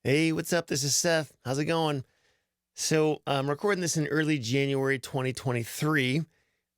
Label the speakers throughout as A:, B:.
A: Hey, what's up? This is Seth. How's it going? So I'm recording this in early January 2023.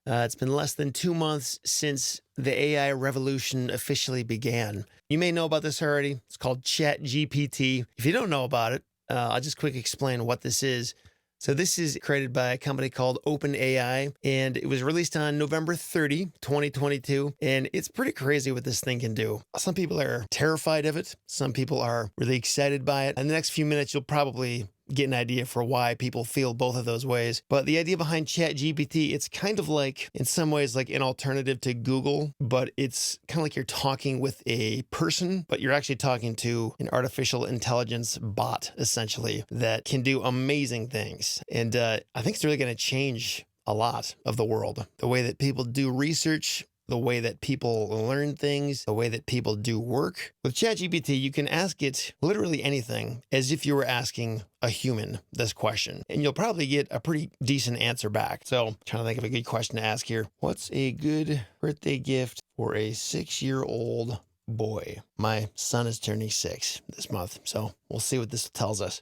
A: It's been less than 2 months since the AI revolution officially began. You may know about this already. It's called Chat GPT. If you don't know about it, I'll just quick explain what this is. So this is created by a company called OpenAI, and it was released on November 30, 2022. And it's pretty crazy what this thing can do. Some people are terrified of it. Some people are really excited by it. In the next few minutes, you'll probably get an idea for why people feel both of those ways. But the idea behind Chat GPT, it's kind of like, in some ways, like an alternative to Google, but it's kind of like you're talking with a person, but you're actually talking to an artificial intelligence bot, essentially, that can do amazing things. And I think it's really going to change a lot of the world. The way that people do research, the way that people learn things, the way that people do work. With ChatGPT, you can ask it literally anything as if you were asking a human this question, and you'll probably get a pretty decent answer back. So I'm trying to think of a good question to ask here. What's a good birthday gift for a 6-year-old boy? My son is turning 6 this month, so we'll see what this tells us.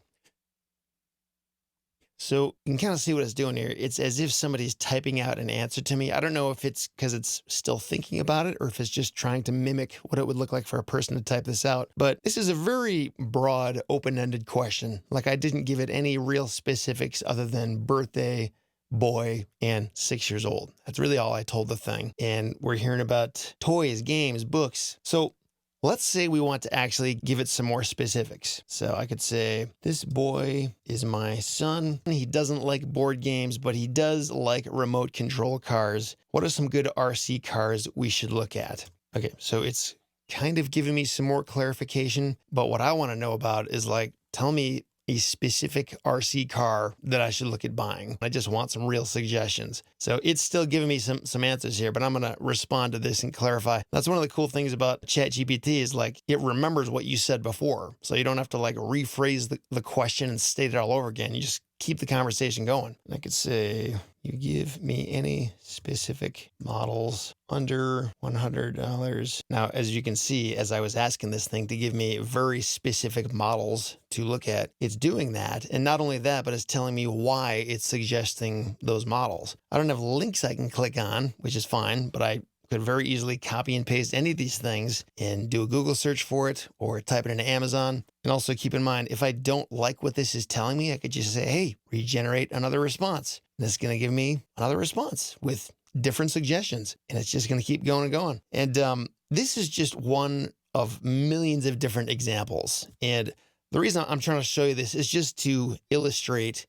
A: So you can kind of see what it's doing here. It's as if somebody's typing out an answer to me. I don't know if it's because it's still thinking about it or if it's just trying to mimic what it would look like for a person to type this out. But this is a very broad, open-ended question. Like, I didn't give it any real specifics other than birthday, boy, and 6 years old. That's really all I told the thing. And we're hearing about toys, games, books. So let's say we want to actually give it some more specifics. So I could say, this boy is my son. He doesn't like board games, but he does like remote control cars. What are some good RC cars we should look at? Okay, so it's kind of giving me some more clarification, but what I want to know about is, like, tell me a specific RC car that I should look at buying. I just want some real suggestions. So it's still giving me some answers here, but I'm going to respond to this and clarify. That's one of the cool things about ChatGPT is, like, it remembers what you said before. So you don't have to, like, rephrase the question and state it all over again. You just keep the conversation going. I could say, you give me any specific models under $100. Now, as you can see, as I was asking this thing to give me very specific models to look at, it's doing that. And not only that, but it's telling me why it's suggesting those models. I don't have links I can click on, which is fine, but I could very easily copy and paste any of these things and do a Google search for it or type it into Amazon. And also keep in mind, if I don't like what this is telling me, I could just say, hey, regenerate another response. And it's going to give me another response with different suggestions. And it's just going to keep going and going. And this is just one of millions of different examples. And the reason I'm trying to show you this is just to illustrate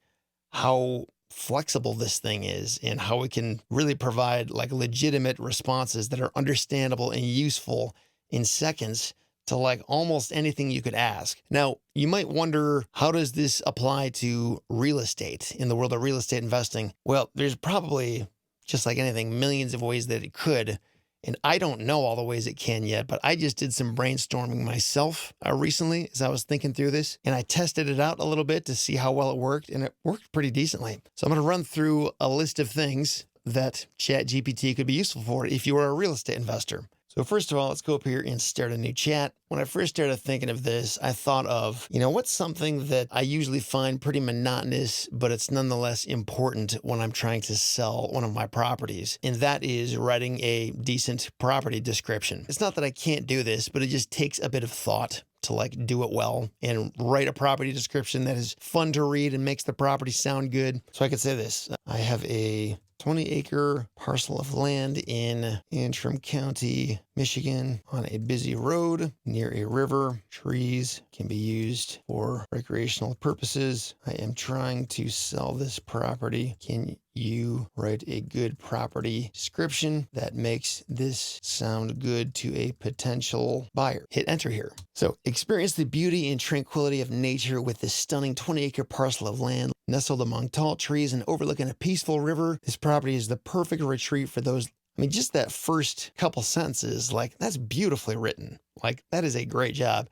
A: how flexible this thing is and how it can really provide, like, legitimate responses that are understandable and useful in seconds to, like, almost anything you could ask. Now, you might wonder, how does this apply to real estate, in the world of real estate investing? Well, there's probably, just like anything, millions of ways that it could. And I don't know all the ways it can yet, but I just did some brainstorming myself recently as I was thinking through this. And I tested it out a little bit to see how well it worked, and it worked pretty decently. So I'm going to run through a list of things that ChatGPT could be useful for if you are a real estate investor. So first of all, let's go up here and start a new chat. When I first started thinking of this, I thought of, what's something that I usually find pretty monotonous, but it's nonetheless important when I'm trying to sell one of my properties. And that is writing a decent property description. It's not that I can't do this, but it just takes a bit of thought to, like, do it well and write a property description that is fun to read and makes the property sound good. So I could say this: I have a 20-acre parcel of land in Antrim County, Michigan, on a busy road near a river. Trees can be used for recreational purposes. I am trying to sell this property. Can you write a good property description that makes this sound good to a potential buyer? Hit enter here. So, experience the beauty and tranquility of nature with this stunning 20-acre parcel of land nestled among tall trees and overlooking a peaceful river. This property is the perfect retreat for those. I mean, just that first couple sentences, like, that's beautifully written. Like, that is a great job.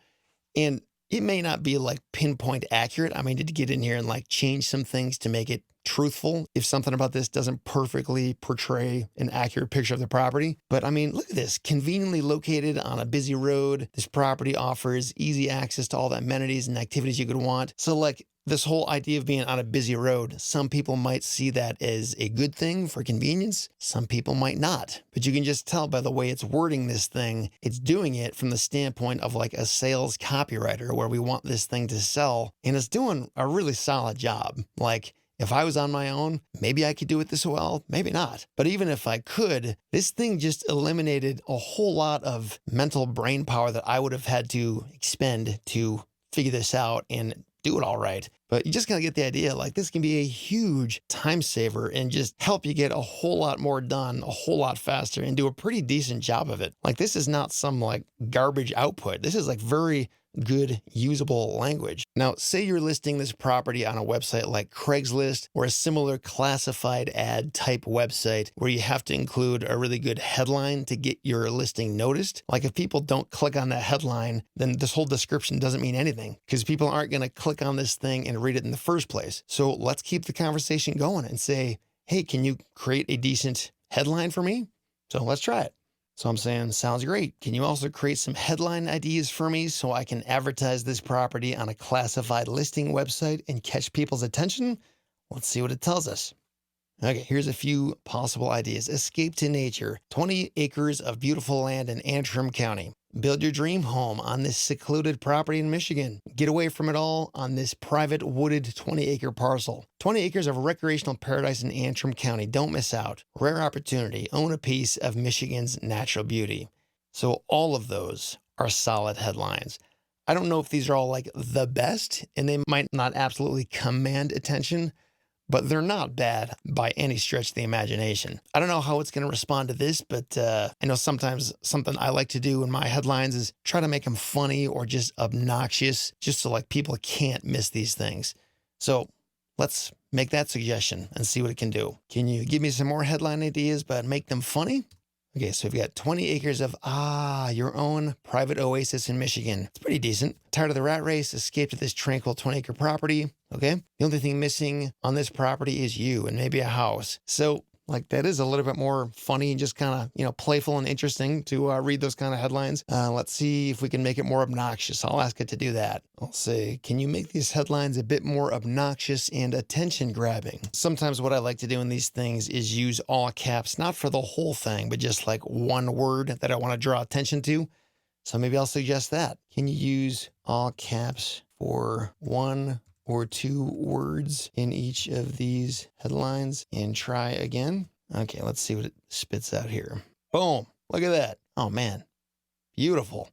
A: And it may not be, like, pinpoint accurate. I mean, to get in here and, like, change some things to make it truthful if something about this doesn't perfectly portray an accurate picture of the property. But I mean, look at this. Conveniently located on a busy road, this property offers easy access to all the amenities and activities you could want. So like, this whole idea of being on a busy road, some people might see that as a good thing for convenience. Some people might not. But you can just tell by the way it's wording this thing, it's doing it from the standpoint of like a sales copywriter where we want this thing to sell. And it's doing a really solid job. Like, if I was on my own, maybe I could do it this well, maybe not. But even if I could, this thing just eliminated a whole lot of mental brain power that I would have had to expend to figure this out and do it all right. But you just gotta get the idea, like this can be a huge time saver and just help you get a whole lot more done, a whole lot faster, and do a pretty decent job of it. Like this is not some like garbage output. This is like very good usable language. Now, say you're listing this property on a website like Craigslist or a similar classified ad type website where you have to include a really good headline to get your listing noticed. Like if people don't click on that headline, then this whole description doesn't mean anything because people aren't going to click on this thing and read it in the first place. So let's keep the conversation going and say, hey, can you create a decent headline for me? So let's try it. So I'm saying, sounds great. Can you also create some headline ideas for me so I can advertise this property on a classified listing website and catch people's attention? Let's see what it tells us. Okay, here's a few possible ideas. Escape to nature, 20 acres of beautiful land in Antrim County. Build your dream home on this secluded property in Michigan. Get away from it all on this private wooded 20-acre parcel. 20 acres of recreational paradise in Antrim County. Don't miss out. Rare opportunity. Own a piece of Michigan's natural beauty. So all of those are solid headlines. I don't know if these are all like the best, and they might not absolutely command attention, but they're not bad by any stretch of the imagination. I don't know how it's going to respond to this, but I know sometimes something I like to do in my headlines is try to make them funny or just obnoxious, just so like people can't miss these things. So let's make that suggestion and see what it can do. Can you give me some more headline ideas, but make them funny? Okay, so we've got 20 acres of, your own private oasis in Michigan. It's pretty decent. Tired of the rat race, escape to this tranquil 20-acre property. Okay, the only thing missing on this property is you and maybe a house. So like that is a little bit more funny and just kind of, playful and interesting to read those kind of headlines. Let's see if we can make it more obnoxious. I'll ask it to do that. I'll say, can you make these headlines a bit more obnoxious and attention grabbing? Sometimes what I like to do in these things is use all caps, not for the whole thing, but just like one word that I want to draw attention to. So maybe I'll suggest that. Can you use all caps for one or two words in each of these headlines and try again? Okay, let's see what it spits out here. Boom, look at that. Oh man, beautiful.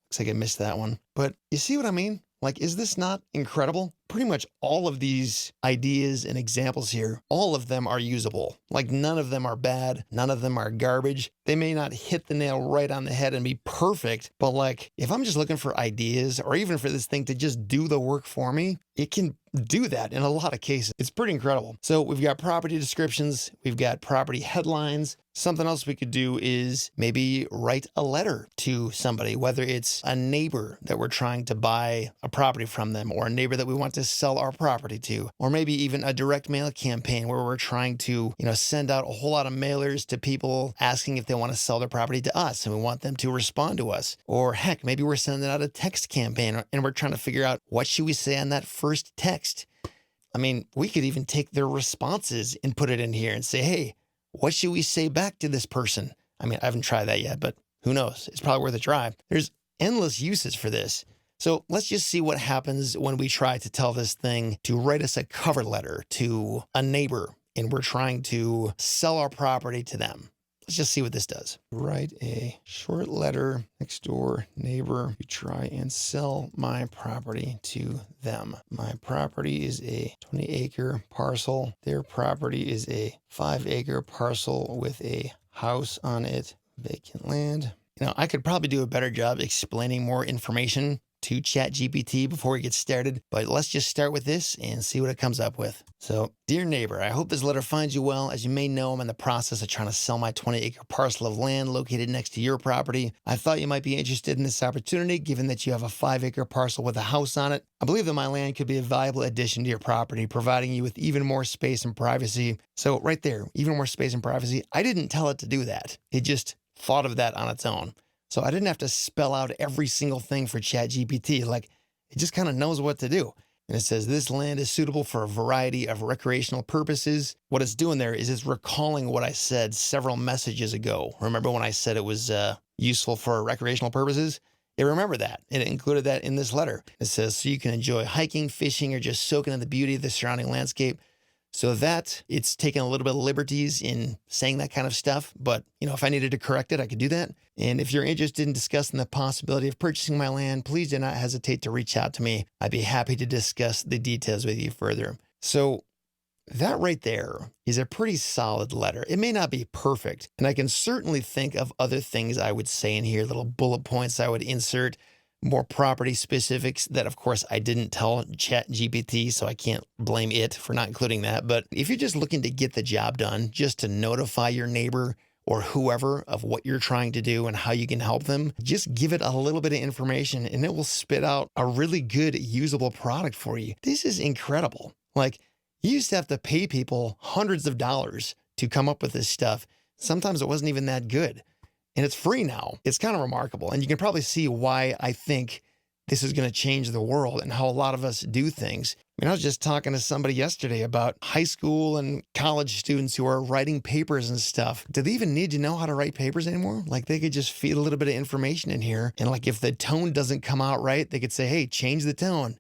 A: Looks like I missed that one. But you see what I mean? Like, is this not incredible? Pretty much all of these ideas and examples here, all of them are usable. Like none of them are bad. None of them are garbage. They may not hit the nail right on the head and be perfect, but like if I'm just looking for ideas or even for this thing to just do the work for me, it can do that in a lot of cases. It's pretty incredible. So we've got property descriptions, we've got property headlines. Something else we could do is maybe write a letter to somebody, whether it's a neighbor that we're trying to buy a property from them or a neighbor that we want to sell our property to, or maybe even a direct mail campaign where we're trying to, send out a whole lot of mailers to people asking if they want to sell their property to us and we want them to respond to us. Or heck, maybe we're sending out a text campaign and we're trying to figure out what should we say on that first text. I mean, we could even take their responses and put it in here and say, hey, what should we say back to this person? I mean, I haven't tried that yet, but who knows? It's probably worth a try. There's endless uses for this. So let's just see what happens when we try to tell this thing to write us a cover letter to a neighbor and we're trying to sell our property to them. Let's just see what this does. Write a short letter, next door neighbor, to try and sell my property to them. My property is a 20-acre parcel. Their property is a 5-acre parcel with a house on it, vacant land. I could probably do a better job explaining more information to Chat GPT before we get started, but let's just start with this and see what it comes up with. So, dear neighbor, I hope this letter finds you well. As you may know, I'm in the process of trying to sell my 20-acre parcel of land located next to your property. I thought you might be interested in this opportunity, given that you have a 5-acre parcel with a house on it. I believe that my land could be a valuable addition to your property, providing you with even more space and privacy. So right there, even more space and privacy. I didn't tell it to do that. It just thought of that on its own. So I didn't have to spell out every single thing for Chat GPT. Like, it just kind of knows what to do. And it says this land is suitable for a variety of recreational purposes. What it's doing there is it's recalling what I said several messages ago. Remember when I said it was useful for recreational purposes? It remembered that, and it included that in this letter. It says, so you can enjoy hiking, fishing, or just soaking in the beauty of the surrounding landscape. So that it's taken a little bit of liberties in saying that kind of stuff. But, if I needed to correct it, I could do that. And if you're interested in discussing the possibility of purchasing my land, please do not hesitate to reach out to me. I'd be happy to discuss the details with you further. So that right there is a pretty solid letter. It may not be perfect, and I can certainly think of other things I would say in here, little bullet points I would insert, more property specifics that, of course, I didn't tell Chat GPT, so I can't blame it for not including that. But if you're just looking to get the job done, just to notify your neighbor or whoever of what you're trying to do and how you can help them, just give it a little bit of information and it will spit out a really good, usable product for you. This is incredible. Like, you used to have to pay people hundreds of dollars to come up with this stuff. Sometimes it wasn't even that good. And it's free now. It's kind of remarkable. And you can probably see why I think this is going to change the world and how a lot of us do things. I was just talking to somebody yesterday about high school and college students who are writing papers and stuff. Do they even need to know how to write papers anymore? Like, they could just feed a little bit of information in here. And like, if the tone doesn't come out right, they could say, hey, change the tone,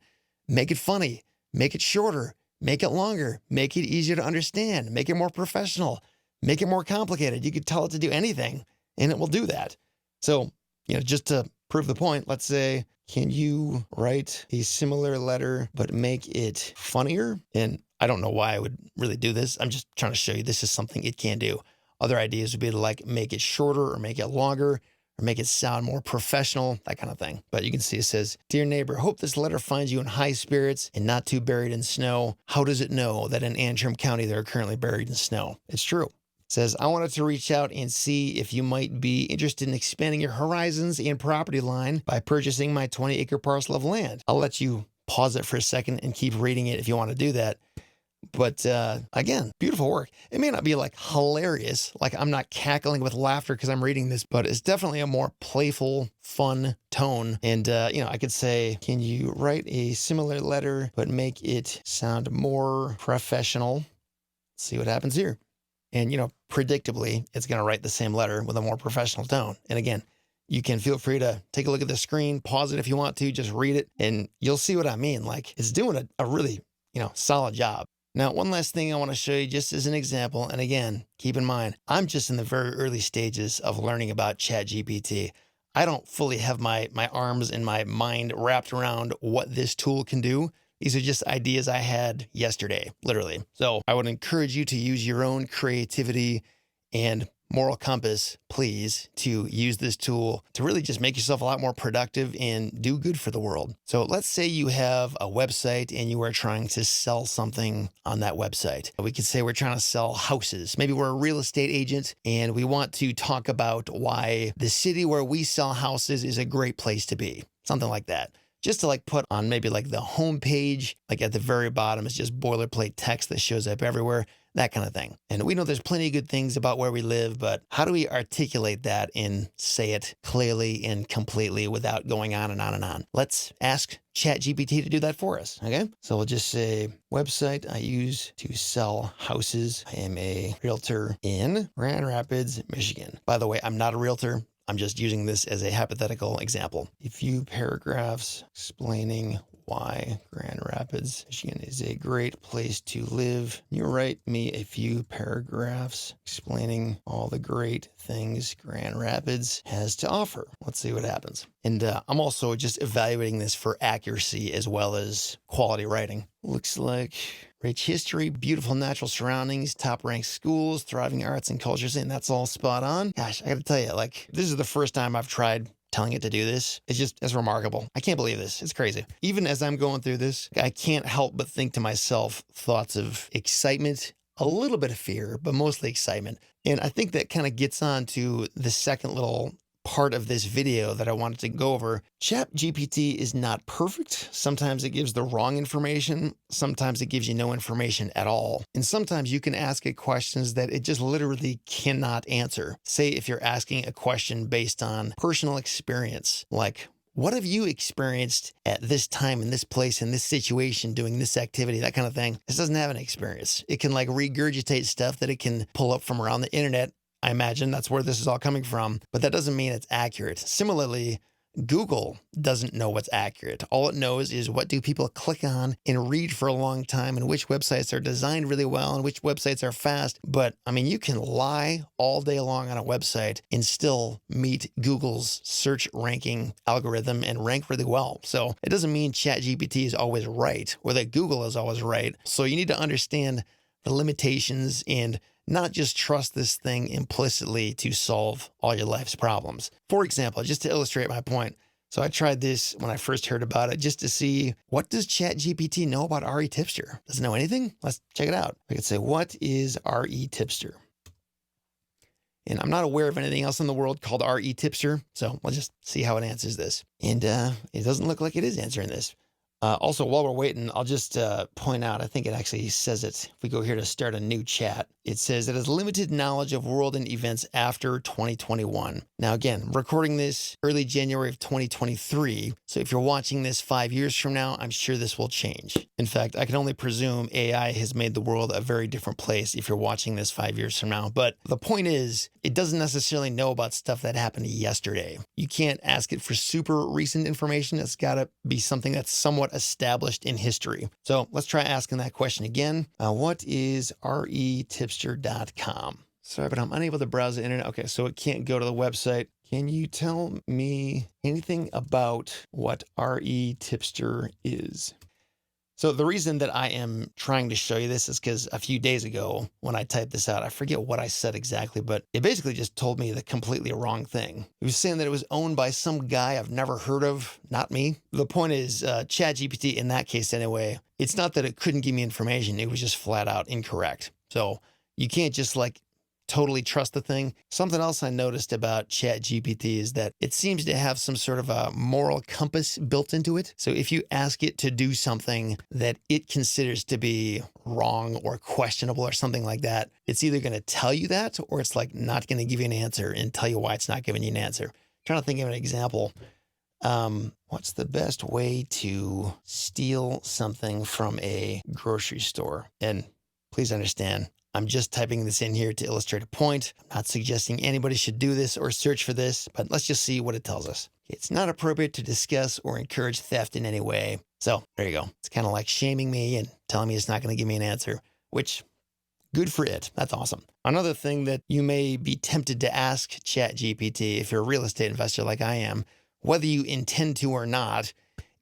A: make it funny, make it shorter, make it longer, make it easier to understand, make it more professional, make it more complicated. You could tell it to do anything, and it will do that. So, just to prove the point, let's say, can you write a similar letter but make it funnier? And I don't know why I would really do this. I'm just trying to show you this is something it can do. Other ideas would be to like make it shorter or make it longer or make it sound more professional, that kind of thing. But you can see it says, dear neighbor, hope this letter finds you in high spirits and not too buried in snow. How does it know that in Antrim County they're currently buried in snow? It's true. Says, I wanted to reach out and see if you might be interested in expanding your horizons and property line by purchasing my 20-acre parcel of land. I'll let you pause it for a second and keep reading it if you want to do that. But again, beautiful work. It may not be like hilarious, like I'm not cackling with laughter because I'm reading this, but it's definitely a more playful, fun tone. And, I could say, can you write a similar letter but make it sound more professional? Let's see what happens here. And, predictably, it's going to write the same letter with a more professional tone. And again, you can feel free to take a look at the screen, pause it if you want to, just read it, and you'll see what I mean. Like, it's doing a really, solid job. Now, one last thing I want to show you just as an example. And again, keep in mind, I'm just in the very early stages of learning about Chat GPT. I don't fully have my arms and my mind wrapped around what this tool can do. These are just ideas I had yesterday, literally. So I would encourage you to use your own creativity and moral compass, please, to use this tool to really just make yourself a lot more productive and do good for the world. So let's say you have a website and you are trying to sell something on that website. We could say we're trying to sell houses. Maybe we're a real estate agent and we want to talk about why the city where we sell houses is a great place to be. Something like that. Just to like put on maybe like the home page, like at the very bottom is just boilerplate text that shows up everywhere, that kind of thing. And we know there's plenty of good things about where we live, but how do we articulate that and say it clearly and completely without going on and on and on? Let's ask Chat GPT to do that for us, okay? So we'll just say, website I use to sell houses. I am a realtor in Grand Rapids, Michigan. By the way, I'm not a realtor. I'm just using this as a hypothetical example. A few paragraphs explaining why Grand Rapids, Michigan is a great place to live. You write me a few paragraphs explaining all the great things Grand Rapids has to offer. Let's see what happens. And I'm also just evaluating this for accuracy as well as quality writing. Looks like rich history, beautiful natural surroundings, top-ranked schools, thriving arts and cultures, and that's all spot on. Gosh, I gotta tell you, like, this is the first time I've tried telling it to do this. It's remarkable. I can't believe this. It's crazy. Even as I'm going through this, I can't help but think to myself thoughts of excitement, a little bit of fear, but mostly excitement. And I think that kind of gets on to the second little part of this video that I wanted to go over. Chat GPT is not perfect. Sometimes it gives the wrong information. Sometimes it gives you no information at all. And sometimes you can ask it questions that it just literally cannot answer. Say if you're asking a question based on personal experience, like, what have you experienced at this time, in this place, in this situation, doing this activity, that kind of thing. This doesn't have an experience. It can like regurgitate stuff that it can pull up from around the internet. I imagine that's where this is all coming from, but that doesn't mean it's accurate. Similarly, Google doesn't know what's accurate. All it knows is what do people click on and read for a long time, and which websites are designed really well and which websites are fast. But I mean, you can lie all day long on a website and still meet Google's search ranking algorithm and rank really well. So it doesn't mean ChatGPT is always right or that Google is always right. So you need to understand the limitations and not just trust this thing implicitly to solve all your life's problems. For example, just to illustrate my point, so I tried this when I first heard about it just to see, what does ChatGPT know about REtipster? Does it know anything? Let's check it out. I could say, what is REtipster? And I'm not aware of anything else in the world called REtipster, so let's just see how it answers this. And it doesn't look like it is answering this. Also, while we're waiting, I'll just point out, I think it actually says it. If we go here to start a new chat, it says it has limited knowledge of world and events after 2021. Now, again, recording this early January of 2023. So if you're watching this 5 years from now, I'm sure this will change. In fact, I can only presume AI has made the world a very different place if you're watching this 5 years from now. But the point is, it doesn't necessarily know about stuff that happened yesterday. You can't ask it for super recent information. It's got to be something that's somewhat established in history. So let's try asking that question again. What is REtipster.com? Sorry, but I'm unable to browse the internet. Okay, so it can't go to the website. Can you tell me anything about what REtipster is? So the reason that I am trying to show you this is because a few days ago when I typed this out, I forget what I said exactly, but it basically just told me the completely wrong thing. It was saying that it was owned by some guy I've never heard of, not me. The point is, ChatGPT, in that case anyway, it's not that it couldn't give me information, it was just flat out incorrect. So you can't just like totally trust the thing. Something else I noticed about ChatGPT is that it seems to have some sort of a moral compass built into it. So if you ask it to do something that it considers to be wrong or questionable or something like that, it's either going to tell you that or it's like not going to give you an answer and tell you why it's not giving you an answer. I'm trying to think of an example. What's the best way to steal something from a grocery store? And please understand, I'm just typing this in here to illustrate a point. I'm not suggesting anybody should do this or search for this, but let's just see what it tells us. It's not appropriate to discuss or encourage theft in any way. So there you go. It's kind of like shaming me and telling me it's not going to give me an answer, which good for it. That's awesome. Another thing that you may be tempted to ask ChatGPT if you're a real estate investor like I am, whether you intend to or not,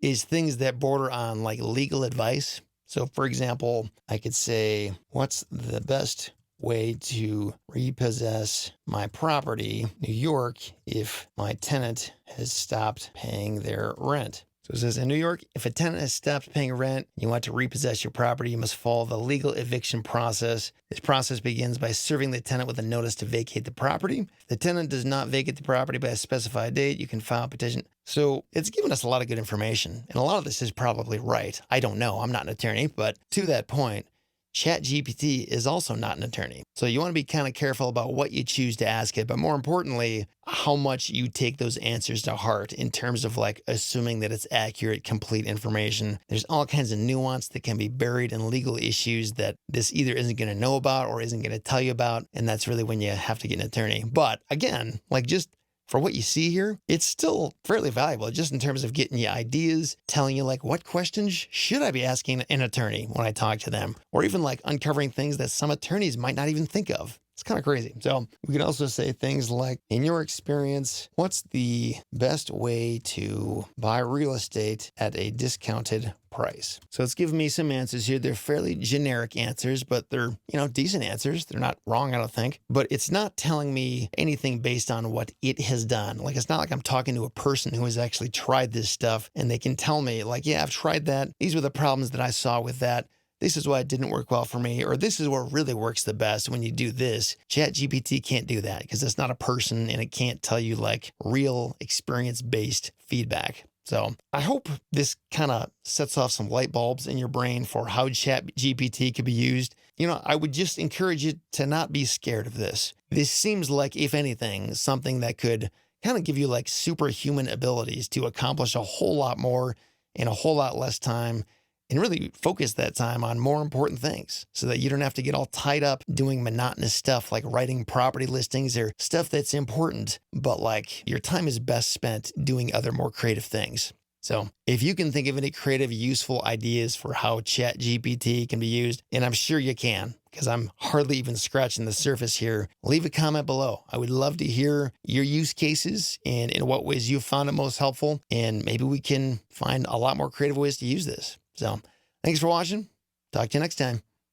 A: is things that border on like legal advice. So for example, I could say, what's the best way to repossess my property, New York, if my tenant has stopped paying their rent? So it says, in New York, if a tenant has stopped paying rent, and you want to repossess your property, you must follow the legal eviction process. This process begins by serving the tenant with a notice to vacate the property. If the tenant does not vacate the property by a specified date, you can file a petition. So it's given us a lot of good information, and a lot of this is probably right. I don't know. I'm not an attorney, but to that point, ChatGPT is also not an attorney. So you want to be kind of careful about what you choose to ask it, but more importantly, how much you take those answers to heart in terms of like assuming that it's accurate, complete information. There's all kinds of nuance that can be buried in legal issues that this either isn't going to know about or isn't going to tell you about. And that's really when you have to get an attorney. But again, like just for what you see here, it's still fairly valuable just in terms of getting you ideas, telling you like what questions should I be asking an attorney when I talk to them, or even like uncovering things that some attorneys might not even think of. It's kind of crazy. So we can also say things like, in your experience, what's the best way to buy real estate at a discounted price? So it's giving me some answers here. They're fairly generic answers, but they're, decent answers. They're not wrong, I don't think. But it's not telling me anything based on what it has done. Like, it's not like I'm talking to a person who has actually tried this stuff and they can tell me, like, yeah, I've tried that. These were the problems that I saw with that. This is why it didn't work well for me, or this is what really works the best when you do this. Chat GPT can't do that because it's not a person and it can't tell you like real experience-based feedback. So I hope this kind of sets off some light bulbs in your brain for how Chat GPT could be used. I would just encourage you to not be scared of this. This seems like, if anything, something that could kind of give you like superhuman abilities to accomplish a whole lot more in a whole lot less time, and really focus that time on more important things so that you don't have to get all tied up doing monotonous stuff like writing property listings or stuff that's important, but like your time is best spent doing other more creative things. So if you can think of any creative, useful ideas for how Chat GPT can be used, and I'm sure you can, because I'm hardly even scratching the surface here, leave a comment below. I would love to hear your use cases and in what ways you found it most helpful, and maybe we can find a lot more creative ways to use this. So thanks for watching. Talk to you next time.